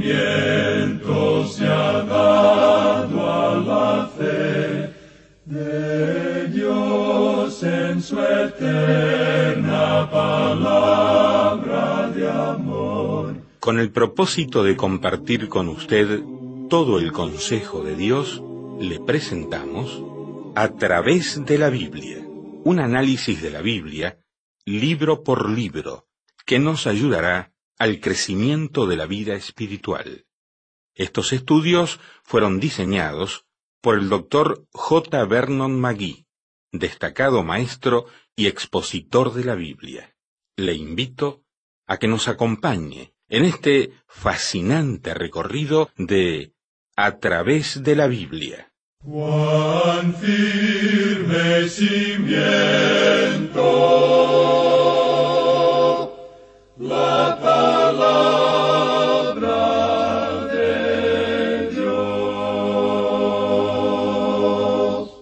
nacimiento se ha dado a la fe de Dios en su eterna palabra de amor. Con el propósito de compartir con usted todo el consejo de Dios, le presentamos A través de la Biblia, un análisis de la Biblia, libro por libro, que nos ayudará al crecimiento de la vida espiritual. Estos estudios fueron diseñados por el Dr. J. Vernon McGee, destacado maestro y expositor de la Biblia. Le invito a que nos acompañe en este fascinante recorrido de A través de la Biblia. Cuán firme cimiento la palabra de Dios.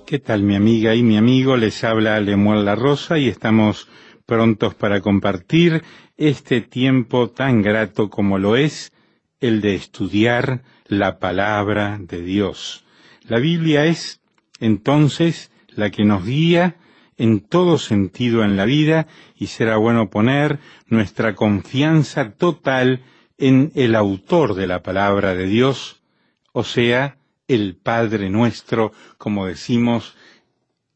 ¿Qué tal, mi amiga y mi amigo? Les habla Lemuel La Rosa y estamos prontos para compartir este tiempo tan grato como lo es el de estudiar la palabra de Dios. La Biblia es, entonces, la que nos guía en todo sentido en la vida y será bueno poner nuestra confianza total en el autor de la palabra de Dios, o sea, el Padre nuestro, como decimos,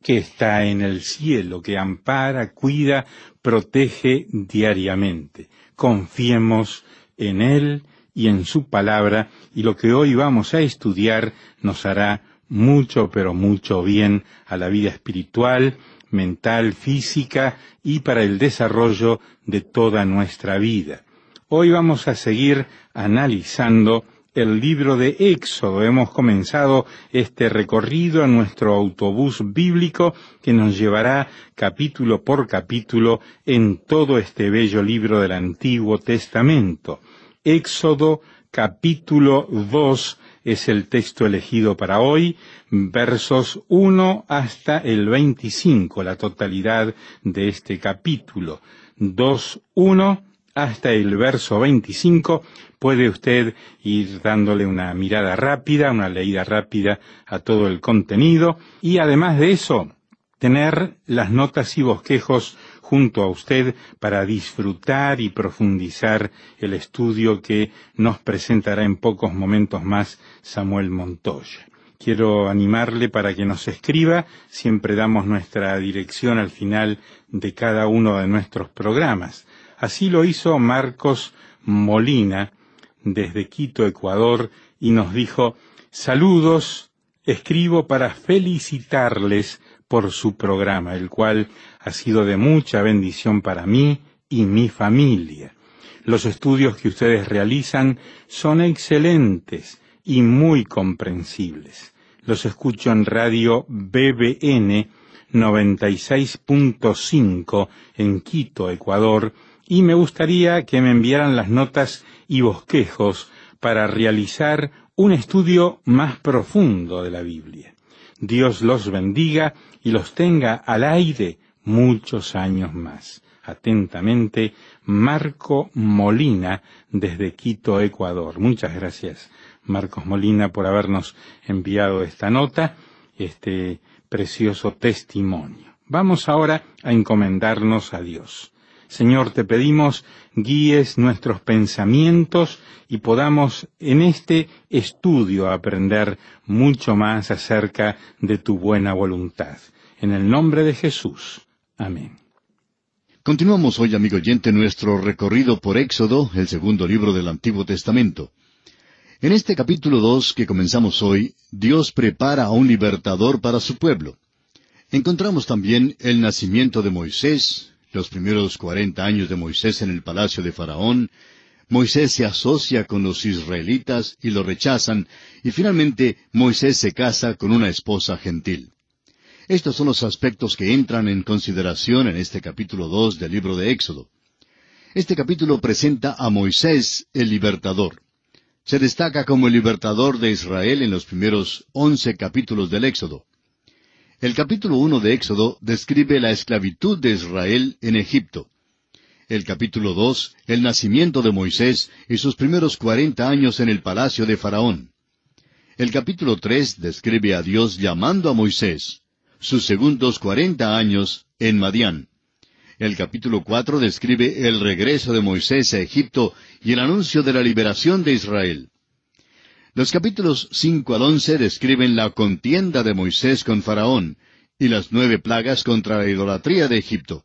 que está en el cielo, que ampara, cuida, protege diariamente. Confiemos en Él y en su palabra, y lo que hoy vamos a estudiar nos hará mucho, pero mucho bien a la vida espiritual, mental, física y para el desarrollo de toda nuestra vida. Hoy vamos a seguir analizando el libro de Éxodo. Hemos comenzado este recorrido en nuestro autobús bíblico que nos llevará capítulo por capítulo en todo este bello libro del Antiguo Testamento. Éxodo capítulo 2 es el texto elegido para hoy, versos 1 hasta el 25, la totalidad de este capítulo. 2:1 hasta el verso 25, puede usted ir dándole una mirada rápida, una leída rápida a todo el contenido, y además de eso, tener las notas y bosquejos junto a usted para disfrutar y profundizar el estudio que nos presentará en pocos momentos más Samuel Montoya. Quiero animarle para que nos escriba, siempre damos nuestra dirección al final de cada uno de nuestros programas. Así lo hizo Marcos Molina desde Quito, Ecuador, y nos dijo: saludos, escribo para felicitarles por su programa, el cual ha sido de mucha bendición para mí y mi familia. Los estudios que ustedes realizan son excelentes y muy comprensibles. Los escucho en radio BBN 96.5 en Quito, Ecuador, y me gustaría que me enviaran las notas y bosquejos para realizar un estudio más profundo de la Biblia. Dios los bendiga y los tenga al aire muchos años más. Atentamente, Marco Molina, desde Quito, Ecuador. Muchas gracias, Marcos Molina, por habernos enviado esta nota, este precioso testimonio. Vamos ahora a encomendarnos a Dios. Señor, te pedimos guíes nuestros pensamientos y podamos en este estudio aprender mucho más acerca de tu buena voluntad. En el nombre de Jesús. Amén. Continuamos hoy, amigo oyente, nuestro recorrido por Éxodo, el segundo libro del Antiguo Testamento. En este capítulo 2 que comenzamos hoy, Dios prepara a un libertador para su pueblo. Encontramos también el nacimiento de Moisés, los primeros 40 años de Moisés en el palacio de Faraón. Moisés se asocia con los israelitas y lo rechazan, y finalmente Moisés se casa con una esposa gentil. Estos son los aspectos que entran en consideración en este capítulo 2 del libro de Éxodo. Este capítulo presenta a Moisés, el libertador. Se destaca como el libertador de Israel en los primeros 11 capítulos del Éxodo. El capítulo 1 de Éxodo describe la esclavitud de Israel en Egipto. El capítulo 2, el nacimiento de Moisés y sus primeros 40 años en el palacio de Faraón. El capítulo 3 describe a Dios llamando a Moisés, sus segundos 40 años en Madián. El capítulo 4 describe el regreso de Moisés a Egipto y el anuncio de la liberación de Israel. Los capítulos 5 al 11 describen la contienda de Moisés con Faraón y las 9 plagas contra la idolatría de Egipto.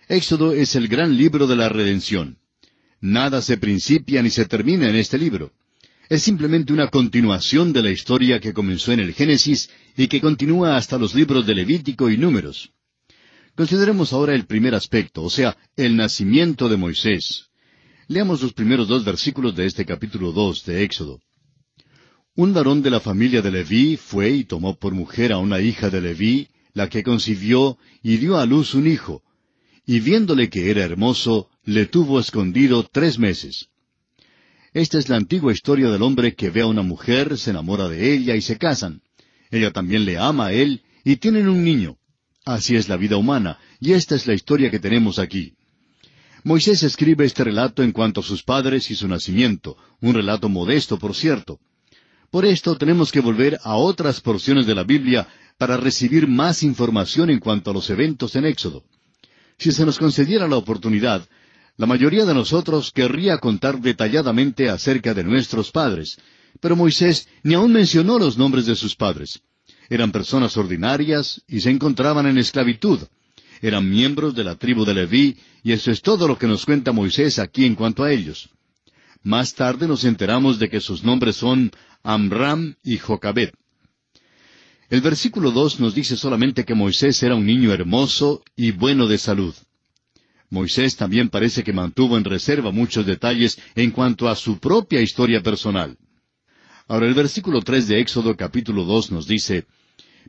Éxodo es el gran libro de la redención. Nada se principia ni se termina en este libro. Es simplemente una continuación de la historia que comenzó en el Génesis y que continúa hasta los libros de Levítico y Números. Consideremos ahora el primer aspecto, o sea, el nacimiento de Moisés. Leamos los primeros 2 versículos de este capítulo 2 de Éxodo. Un varón de la familia de Leví fue y tomó por mujer a una hija de Leví, la que concibió y dio a luz un hijo, y viéndole que era hermoso, le tuvo escondido 3 meses. Esta es la antigua historia del hombre que ve a una mujer, se enamora de ella y se casan. Ella también le ama a él y tienen un niño. Así es la vida humana, y esta es la historia que tenemos aquí. Moisés escribe este relato en cuanto a sus padres y su nacimiento, un relato modesto, por cierto. Por esto tenemos que volver a otras porciones de la Biblia para recibir más información en cuanto a los eventos en Éxodo. Si se nos concediera la oportunidad, la mayoría de nosotros querría contar detalladamente acerca de nuestros padres, pero Moisés ni aun mencionó los nombres de sus padres. Eran personas ordinarias y se encontraban en esclavitud. Eran miembros de la tribu de Leví, y eso es todo lo que nos cuenta Moisés aquí en cuanto a ellos. Más tarde nos enteramos de que sus nombres son Amram y Jocabed. El versículo 2 nos dice solamente que Moisés era un niño hermoso y bueno de salud. Moisés también parece que mantuvo en reserva muchos detalles en cuanto a su propia historia personal. Ahora el versículo 3 de Éxodo capítulo 2 nos dice,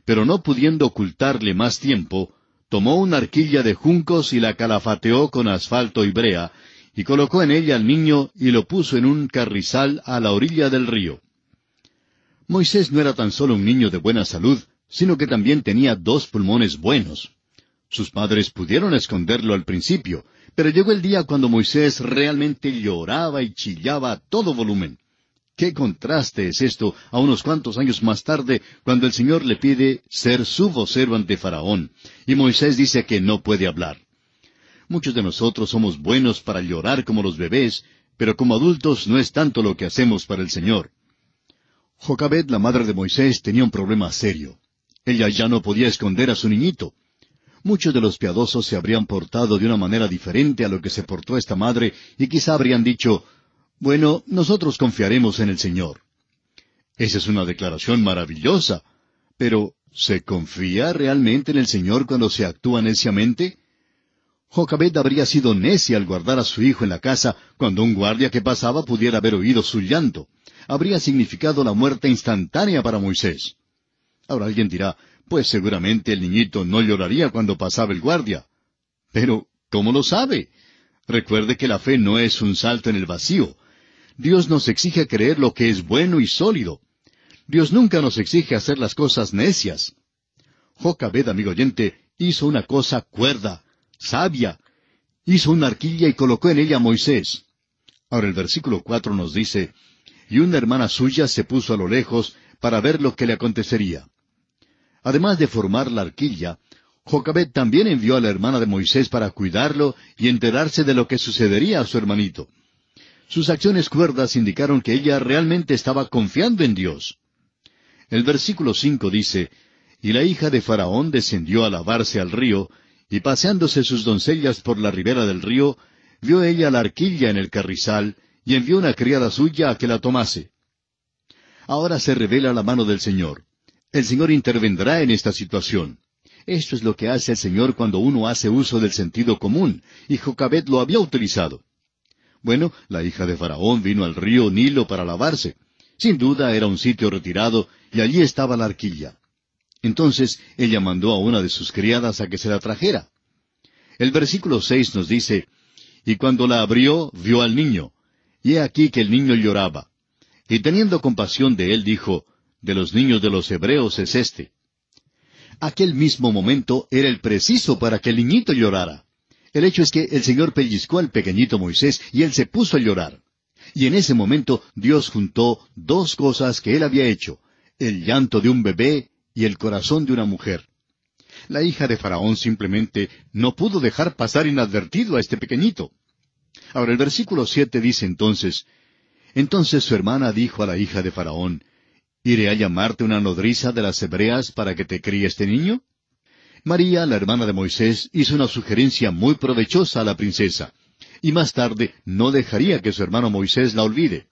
«Pero no pudiendo ocultarle más tiempo, tomó una arquilla de juncos y la calafateó con asfalto y brea, y colocó en ella al niño y lo puso en un carrizal a la orilla del río». Moisés no era tan solo un niño de buena salud, sino que también tenía 2 pulmones buenos. Sus padres pudieron esconderlo al principio, pero llegó el día cuando Moisés realmente lloraba y chillaba a todo volumen. ¡Qué contraste es esto a unos cuantos años más tarde, cuando el Señor le pide ser su vocero ante Faraón, y Moisés dice que no puede hablar! Muchos de nosotros somos buenos para llorar como los bebés, pero como adultos no es tanto lo que hacemos para el Señor. Jocabed, la madre de Moisés, tenía un problema serio. Ella ya no podía esconder a su niñito. Muchos de los piadosos se habrían portado de una manera diferente a lo que se portó esta madre, y quizá habrían dicho, «Bueno, nosotros confiaremos en el Señor». Esa es una declaración maravillosa, pero ¿se confía realmente en el Señor cuando se actúa neciamente? Jocabed habría sido necia al guardar a su hijo en la casa cuando un guardia que pasaba pudiera haber oído su llanto. Habría significado la muerte instantánea para Moisés. Ahora alguien dirá, pues seguramente el niñito no lloraría cuando pasaba el guardia. Pero, ¿cómo lo sabe? Recuerde que la fe no es un salto en el vacío. Dios nos exige creer lo que es bueno y sólido. Dios nunca nos exige hacer las cosas necias. Jocabed, amigo oyente, hizo una cosa cuerda, sabia. Hizo una arquilla y colocó en ella a Moisés. Ahora el versículo 4 nos dice, «Y una hermana suya se puso a lo lejos para ver lo que le acontecería». Además de formar la arquilla, Jocabed también envió a la hermana de Moisés para cuidarlo y enterarse de lo que sucedería a su hermanito. Sus acciones cuerdas indicaron que ella realmente estaba confiando en Dios. El versículo 5 dice, «Y la hija de Faraón descendió a lavarse al río, y paseándose sus doncellas por la ribera del río, vio ella la arquilla en el carrizal, y envió una criada suya a que la tomase». Ahora se revela la mano del Señor. El Señor intervendrá en esta situación. Esto es lo que hace el Señor cuando uno hace uso del sentido común, y Jocabed lo había utilizado. Bueno, la hija de Faraón vino al río Nilo para lavarse. Sin duda era un sitio retirado, y allí estaba la arquilla. Entonces ella mandó a una de sus criadas a que se la trajera. El versículo 6 nos dice, «Y cuando la abrió, vio al niño, y he aquí que el niño lloraba. Y teniendo compasión de él, dijo, de los niños de los hebreos es este». Aquel mismo momento era el preciso para que el niñito llorara. El hecho es que el Señor pellizcó al pequeñito Moisés y él se puso a llorar. Y en ese momento Dios juntó dos cosas que él había hecho: el llanto de un bebé y el corazón de una mujer. La hija de Faraón simplemente no pudo dejar pasar inadvertido a este pequeñito. Ahora el versículo 7 dice entonces su hermana dijo a la hija de Faraón: ¿Iré a llamarte una nodriza de las hebreas para que te críe este niño? María, la hermana de Moisés, hizo una sugerencia muy provechosa a la princesa, y más tarde no dejaría que su hermano Moisés la olvide.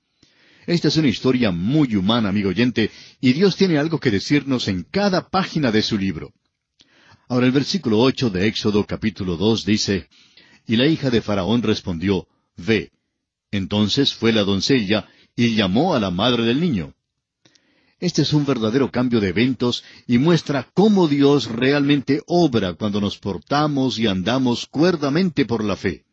Esta es una historia muy humana, amigo oyente, y Dios tiene algo que decirnos en cada página de su libro. Ahora el versículo 8 de Éxodo capítulo 2 dice: Y la hija de Faraón respondió: Ve. Entonces fue la doncella y llamó a la madre del niño. Este es un verdadero cambio de eventos y muestra cómo Dios realmente obra cuando nos portamos y andamos cuerdamente por la fe.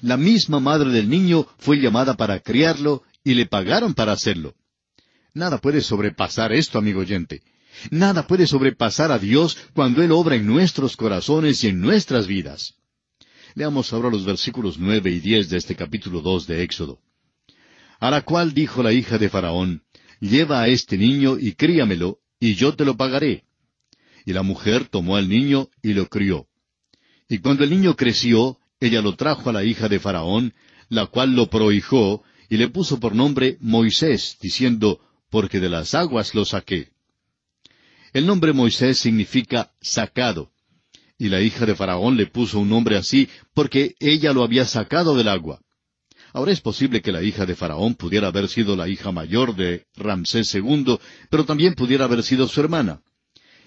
La misma madre del niño fue llamada para criarlo y le pagaron para hacerlo. Nada puede sobrepasar esto, amigo oyente. Nada puede sobrepasar a Dios cuando Él obra en nuestros corazones y en nuestras vidas. Leamos ahora los versículos 9 y 10 de este capítulo 2 de Éxodo. A la cual dijo la hija de Faraón: Lleva a este niño y críamelo, y yo te lo pagaré. Y la mujer tomó al niño y lo crió. Y cuando el niño creció, ella lo trajo a la hija de Faraón, la cual lo prohijó, y le puso por nombre Moisés, diciendo: Porque de las aguas lo saqué. El nombre Moisés significa sacado, y la hija de Faraón le puso un nombre así porque ella lo había sacado del agua. Ahora es posible que la hija de Faraón pudiera haber sido la hija mayor de Ramsés II, pero también pudiera haber sido su hermana.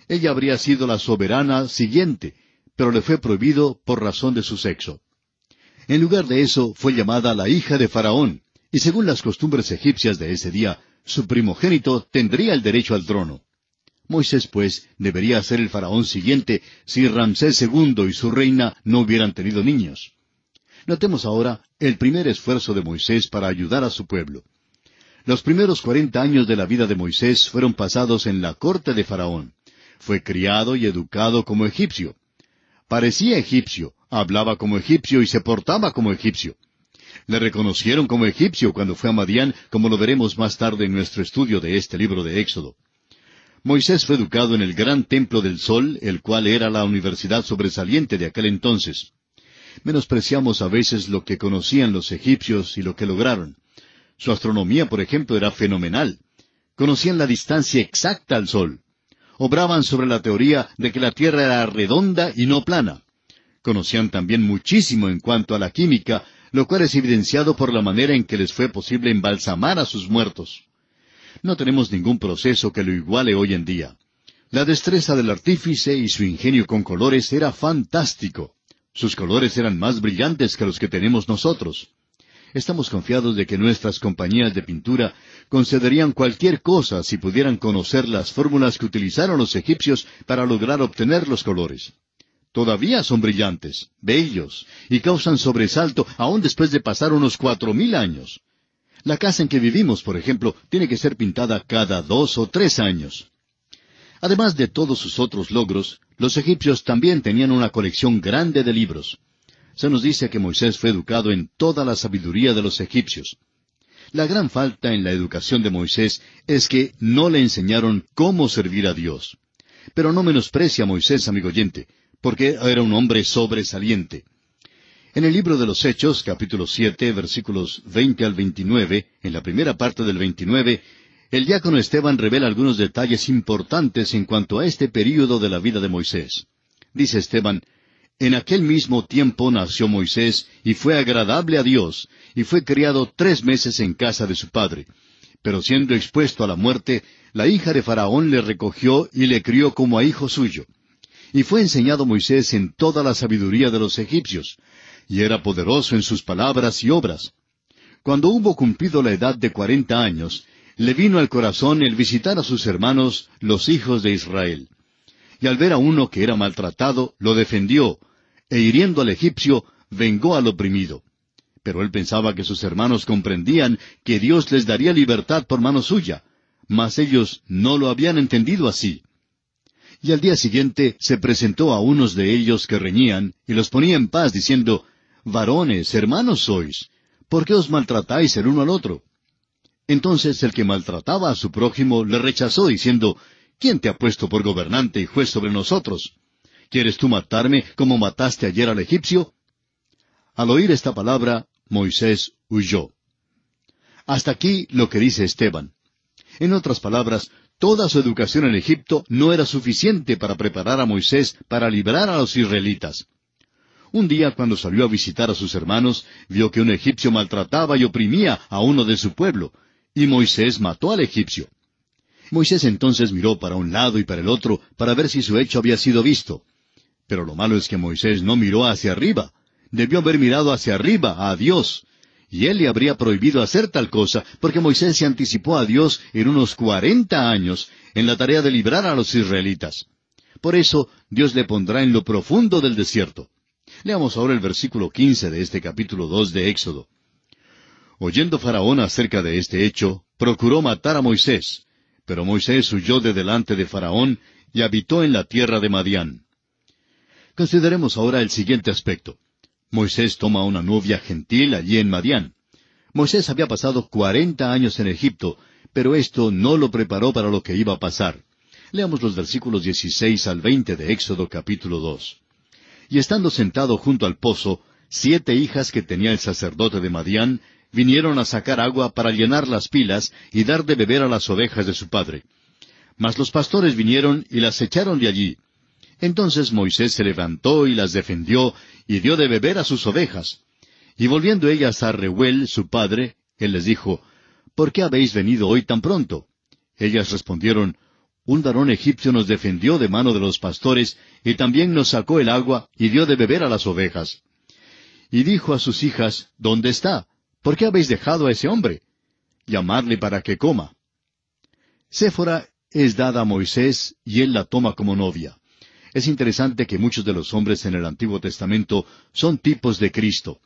Ella habría sido la soberana siguiente, pero le fue prohibido por razón de su sexo. En lugar de eso, fue llamada la hija de Faraón, y según las costumbres egipcias de ese día, su primogénito tendría el derecho al trono. Moisés, pues, debería ser el faraón siguiente si Ramsés II y su reina no hubieran tenido niños. Notemos ahora el primer esfuerzo de Moisés para ayudar a su pueblo. Los primeros 40 años de la vida de Moisés fueron pasados en la corte de Faraón. Fue criado y educado como egipcio. Parecía egipcio, hablaba como egipcio y se portaba como egipcio. Le reconocieron como egipcio cuando fue a Madián, como lo veremos más tarde en nuestro estudio de este libro de Éxodo. Moisés fue educado en el gran templo del sol, el cual era la universidad sobresaliente de aquel entonces. Menospreciamos a veces lo que conocían los egipcios y lo que lograron. Su astronomía, por ejemplo, era fenomenal. Conocían la distancia exacta al sol. Obraban sobre la teoría de que la Tierra era redonda y no plana. Conocían también muchísimo en cuanto a la química, lo cual es evidenciado por la manera en que les fue posible embalsamar a sus muertos. No tenemos ningún proceso que lo iguale hoy en día. La destreza del artífice y su ingenio con colores era fantástico. Sus colores eran más brillantes que los que tenemos nosotros. Estamos confiados de que nuestras compañías de pintura concederían cualquier cosa si pudieran conocer las fórmulas que utilizaron los egipcios para lograr obtener los colores. Todavía son brillantes, bellos, y causan sobresalto aún después de pasar unos 4000 años. La casa en que vivimos, por ejemplo, tiene que ser pintada cada 2 o 3 años. Además de todos sus otros logros, los egipcios también tenían una colección grande de libros. Se nos dice que Moisés fue educado en toda la sabiduría de los egipcios. La gran falta en la educación de Moisés es que no le enseñaron cómo servir a Dios. Pero no menosprecia a Moisés, amigo oyente, porque era un hombre sobresaliente. En el libro de los Hechos, capítulo 7, versículos 20 al 29, en la primera parte del 29, el diácono Esteban revela algunos detalles importantes en cuanto a este período de la vida de Moisés. Dice Esteban: En aquel mismo tiempo nació Moisés, y fue agradable a Dios, y fue criado 3 meses en casa de su padre. Pero siendo expuesto a la muerte, la hija de Faraón le recogió y le crió como a hijo suyo. Y fue enseñado Moisés en toda la sabiduría de los egipcios, y era poderoso en sus palabras y obras. Cuando hubo cumplido la edad de 40 años, le vino al corazón el visitar a sus hermanos, los hijos de Israel. Y al ver a uno que era maltratado, lo defendió, e hiriendo al egipcio, vengó al oprimido. Pero él pensaba que sus hermanos comprendían que Dios les daría libertad por mano suya, mas ellos no lo habían entendido así. Y al día siguiente se presentó a unos de ellos que reñían, y los ponía en paz, diciendo, varones, hermanos sois, ¿por qué os maltratáis el uno al otro? Entonces el que maltrataba a su prójimo le rechazó, diciendo, ¿quién te ha puesto por gobernante y juez sobre nosotros? ¿Quieres tú matarme como mataste ayer al egipcio? Al oír esta palabra, Moisés huyó. Hasta aquí lo que dice Esteban. En otras palabras, toda su educación en Egipto no era suficiente para preparar a Moisés para librar a los israelitas. Un día, cuando salió a visitar a sus hermanos, vio que un egipcio maltrataba y oprimía a uno de su pueblo, y Moisés mató al egipcio. Moisés entonces miró para un lado y para el otro para ver si su hecho había sido visto. Pero lo malo es que Moisés no miró hacia arriba. Debió haber mirado hacia arriba, a Dios. Y él le habría prohibido hacer tal cosa, porque Moisés se anticipó a Dios en unos 40 años en la tarea de librar a los israelitas. Por eso, Dios le pondrá en lo profundo del desierto. Leamos ahora el versículo 15 de este capítulo 2 de Éxodo. Oyendo Faraón acerca de este hecho, procuró matar a Moisés, pero Moisés huyó de delante de Faraón y habitó en la tierra de Madián. Consideremos ahora el siguiente aspecto. Moisés toma una novia gentil allí en Madián. Moisés había pasado 40 años en Egipto, pero esto no lo preparó para lo que iba a pasar. Leamos los versículos 16 al 20 de Éxodo capítulo 2. Y estando sentado junto al pozo, 7 hijas que tenía el sacerdote de Madián vinieron a sacar agua para llenar las pilas y dar de beber a las ovejas de su padre. Mas los pastores vinieron y las echaron de allí. Entonces Moisés se levantó y las defendió, y dio de beber a sus ovejas. Y volviendo ellas a Reuel, su padre, él les dijo, ¿por qué habéis venido hoy tan pronto? Ellas respondieron, un varón egipcio nos defendió de mano de los pastores, y también nos sacó el agua, y dio de beber a las ovejas. Y dijo a sus hijas, ¿dónde está? ¿Por qué habéis dejado a ese hombre? Llamadle para que coma. Séfora es dada a Moisés, y él la toma como novia. Es interesante que muchos de los hombres en el Antiguo Testamento son tipos de Cristo.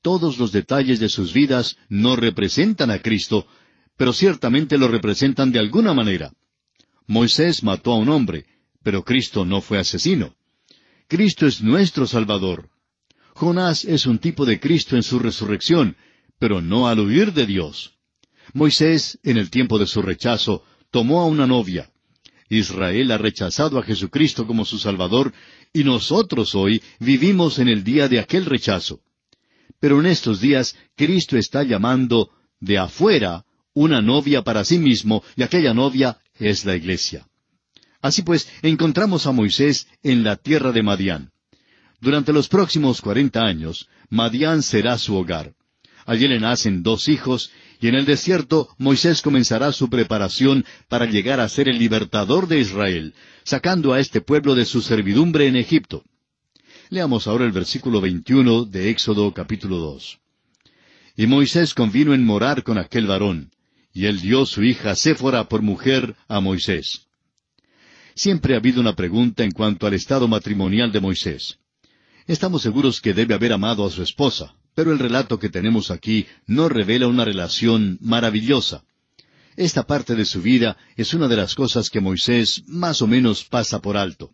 Todos los detalles de sus vidas no representan a Cristo, pero ciertamente lo representan de alguna manera. Moisés mató a un hombre, pero Cristo no fue asesino. Cristo es nuestro Salvador. Jonás es un tipo de Cristo en su resurrección, pero no al huir de Dios. Moisés, en el tiempo de su rechazo, tomó a una novia. Israel ha rechazado a Jesucristo como su Salvador, y nosotros hoy vivimos en el día de aquel rechazo. Pero en estos días, Cristo está llamando de afuera una novia para sí mismo, y aquella novia es la iglesia. Así pues, encontramos a Moisés en la tierra de Madián. Durante los próximos 40 años, Madián será su hogar. Allí le nacen 2 hijos, y en el desierto Moisés comenzará su preparación para llegar a ser el libertador de Israel, sacando a este pueblo de su servidumbre en Egipto. Leamos ahora el versículo 21 de Éxodo capítulo 2. Y Moisés convino en morar con aquel varón, y él dio su hija Séfora por mujer a Moisés. Siempre ha habido una pregunta en cuanto al estado matrimonial de Moisés. Estamos seguros que debe haber amado a su esposa, pero el relato que tenemos aquí no revela una relación maravillosa. Esta parte de su vida es una de las cosas que Moisés más o menos pasa por alto.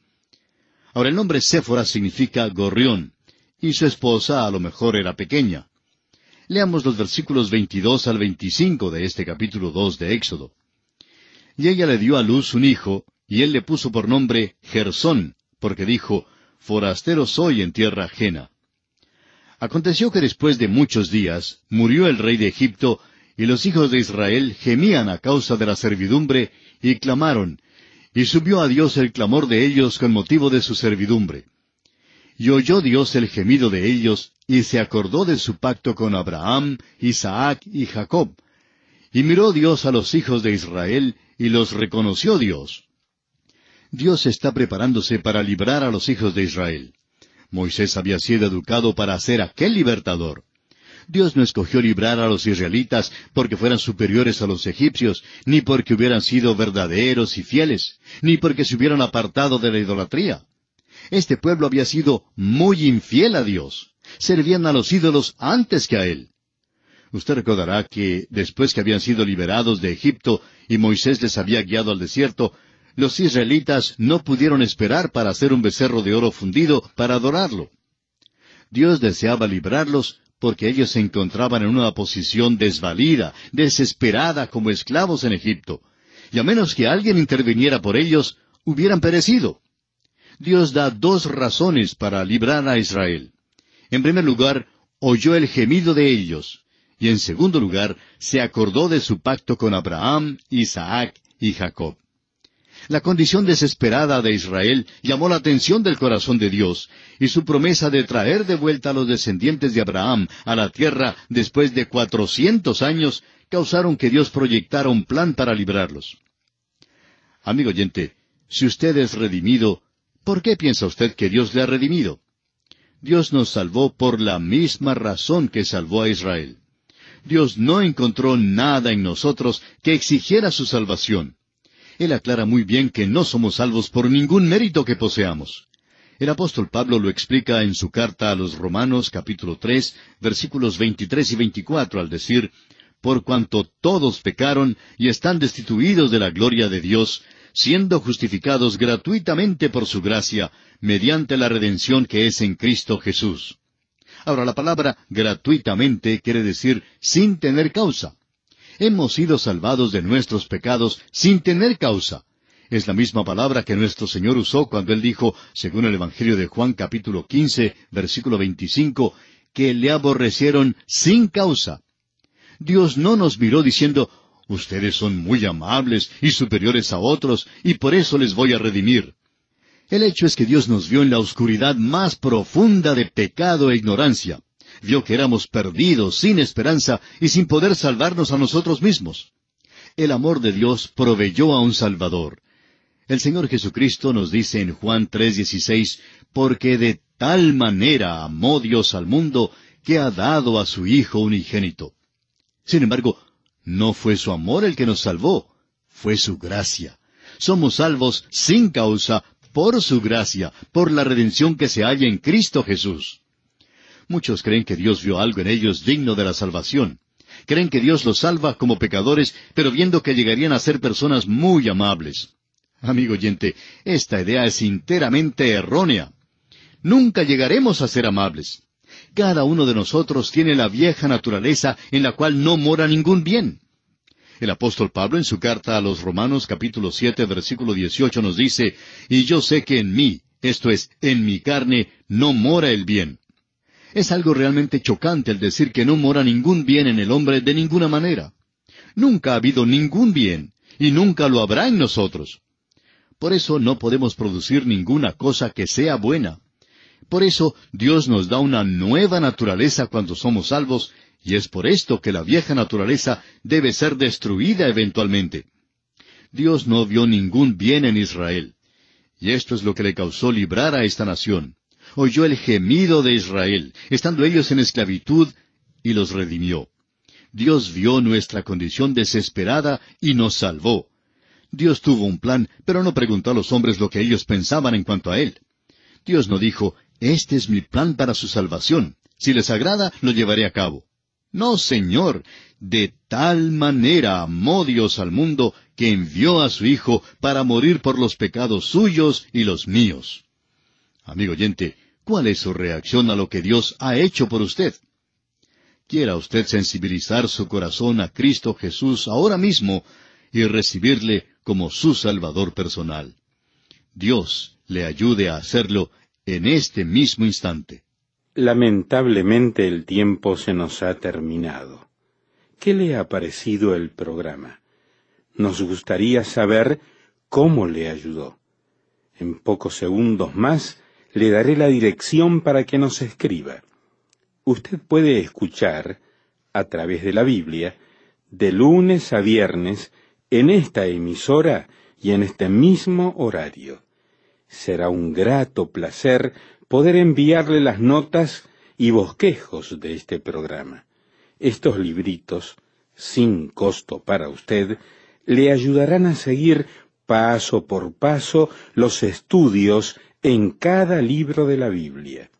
Ahora, el nombre Séfora significa gorrión, y su esposa a lo mejor era pequeña. Leamos los versículos 22 al 25 de este capítulo 2 de Éxodo. Y ella le dio a luz un hijo, y él le puso por nombre Gersón, porque dijo, forastero soy en tierra ajena. Aconteció que después de muchos días murió el rey de Egipto, y los hijos de Israel gemían a causa de la servidumbre, y clamaron, y subió a Dios el clamor de ellos con motivo de su servidumbre. Y oyó Dios el gemido de ellos, y se acordó de su pacto con Abraham, Isaac y Jacob. Y miró Dios a los hijos de Israel, y los reconoció Dios. Dios está preparándose para librar a los hijos de Israel. Moisés había sido educado para ser aquel libertador. Dios no escogió librar a los israelitas porque fueran superiores a los egipcios, ni porque hubieran sido verdaderos y fieles, ni porque se hubieran apartado de la idolatría. Este pueblo había sido muy infiel a Dios. Servían a los ídolos antes que a Él. Usted recordará que después que habían sido liberados de Egipto y Moisés les había guiado al desierto, Los israelitas no pudieron esperar para hacer un becerro de oro fundido para adorarlo. Dios deseaba librarlos porque ellos se encontraban en una posición desvalida, desesperada como esclavos en Egipto, y a menos que alguien interviniera por ellos, hubieran perecido. Dios da dos razones para librar a Israel. En primer lugar, oyó el gemido de ellos, y en segundo lugar, se acordó de su pacto con Abraham, Isaac y Jacob. La condición desesperada de Israel llamó la atención del corazón de Dios, y su promesa de traer de vuelta a los descendientes de Abraham a la tierra después de 400 años causaron que Dios proyectara un plan para librarlos. Amigo oyente, si usted es redimido, ¿por qué piensa usted que Dios le ha redimido? Dios nos salvó por la misma razón que salvó a Israel. Dios no encontró nada en nosotros que exigiera su salvación. Él aclara muy bien que no somos salvos por ningún mérito que poseamos. El apóstol Pablo lo explica en su carta a los Romanos, capítulo 3, versículos 23 y 24, al decir, «Por cuanto todos pecaron y están destituidos de la gloria de Dios, siendo justificados gratuitamente por su gracia, mediante la redención que es en Cristo Jesús». Ahora, la palabra gratuitamente quiere decir sin tener causa. Hemos sido salvados de nuestros pecados sin tener causa. Es la misma palabra que nuestro Señor usó cuando Él dijo, según el Evangelio de Juan capítulo 15, versículo 25, que le aborrecieron sin causa. Dios no nos miró diciendo, ustedes son muy amables y superiores a otros, y por eso les voy a redimir. El hecho es que Dios nos vio en la oscuridad más profunda de pecado e ignorancia. Vio que éramos perdidos, sin esperanza y sin poder salvarnos a nosotros mismos. El amor de Dios proveyó a un Salvador. El Señor Jesucristo nos dice en Juan 3:16, «Porque de tal manera amó Dios al mundo, que ha dado a su Hijo unigénito». Sin embargo, no fue su amor el que nos salvó, fue su gracia. Somos salvos sin causa, por su gracia, por la redención que se halla en Cristo Jesús. Muchos creen que Dios vio algo en ellos digno de la salvación. Creen que Dios los salva como pecadores, pero viendo que llegarían a ser personas muy amables. Amigo oyente, esta idea es enteramente errónea. Nunca llegaremos a ser amables. Cada uno de nosotros tiene la vieja naturaleza en la cual no mora ningún bien. El apóstol Pablo en su carta a los Romanos capítulo 7 versículo 18 nos dice, «Y yo sé que en mí, esto es, en mi carne, no mora el bien». Es algo realmente chocante el decir que no mora ningún bien en el hombre de ninguna manera. Nunca ha habido ningún bien, y nunca lo habrá en nosotros. Por eso no podemos producir ninguna cosa que sea buena. Por eso Dios nos da una nueva naturaleza cuando somos salvos, y es por esto que la vieja naturaleza debe ser destruida eventualmente. Dios no vio ningún bien en Israel, y esto es lo que le causó librar a esta nación. Oyó el gemido de Israel, estando ellos en esclavitud, y los redimió. Dios vio nuestra condición desesperada y nos salvó. Dios tuvo un plan, pero no preguntó a los hombres lo que ellos pensaban en cuanto a Él. Dios no dijo, «Este es mi plan para su salvación. Si les agrada, lo llevaré a cabo». No, Señor, de tal manera amó Dios al mundo que envió a su Hijo para morir por los pecados suyos y los míos. Amigo oyente, ¿cuál es su reacción a lo que Dios ha hecho por usted? Quiera usted sensibilizar su corazón a Cristo Jesús ahora mismo y recibirle como su Salvador personal. Dios le ayude a hacerlo en este mismo instante. Lamentablemente el tiempo se nos ha terminado. ¿Qué le ha parecido el programa? Nos gustaría saber cómo le ayudó. En pocos segundos más le daré la dirección para que nos escriba. Usted puede escuchar, a través de la Biblia, de lunes a viernes, en esta emisora y en este mismo horario. Será un grato placer poder enviarle las notas y bosquejos de este programa. Estos libritos, sin costo para usted, le ayudarán a seguir paso por paso los estudios en cada libro de la Biblia.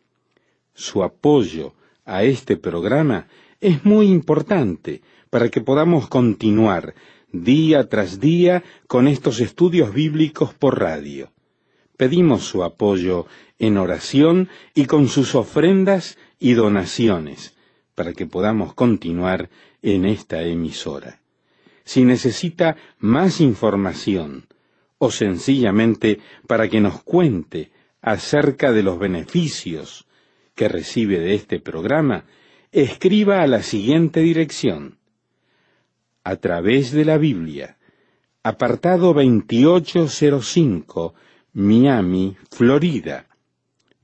Su apoyo a este programa es muy importante para que podamos continuar día tras día con estos estudios bíblicos por radio. Pedimos su apoyo en oración y con sus ofrendas y donaciones para que podamos continuar en esta emisora. Si necesita más información o sencillamente para que nos cuente acerca de los beneficios que recibe de este programa, escriba a la siguiente dirección: A través de la Biblia, apartado 2805, Miami, Florida,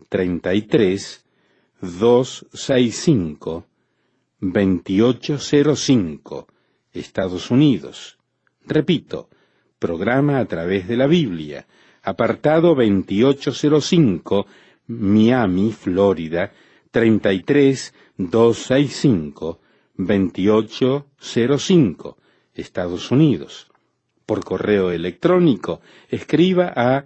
33265, 2805, Estados Unidos. Repito, programa A través de la Biblia, apartado 2805, Miami, Florida, 33265, 2805, Estados Unidos. Por correo electrónico, escriba a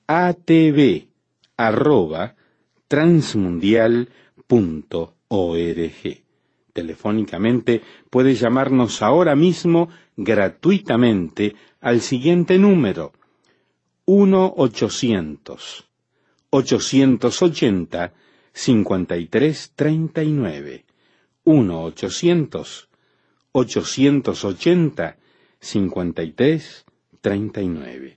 atv@transmundial.org. Telefónicamente puede llamarnos ahora mismo gratuitamente al siguiente número: 1-800-880-5339. 1-800-880-5339.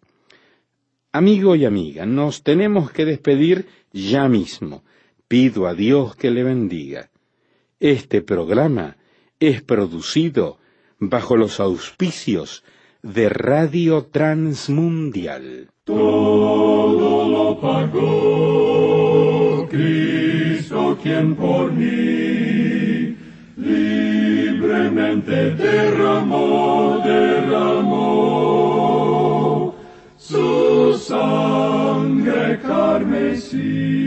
Amigo y amiga, nos tenemos que despedir ya mismo. Pido a Dios que le bendiga. Este programa es producido bajo los auspicios de Radio Transmundial. Todo lo pagó Cristo, quien por mí libremente derramó su sangre carmesí.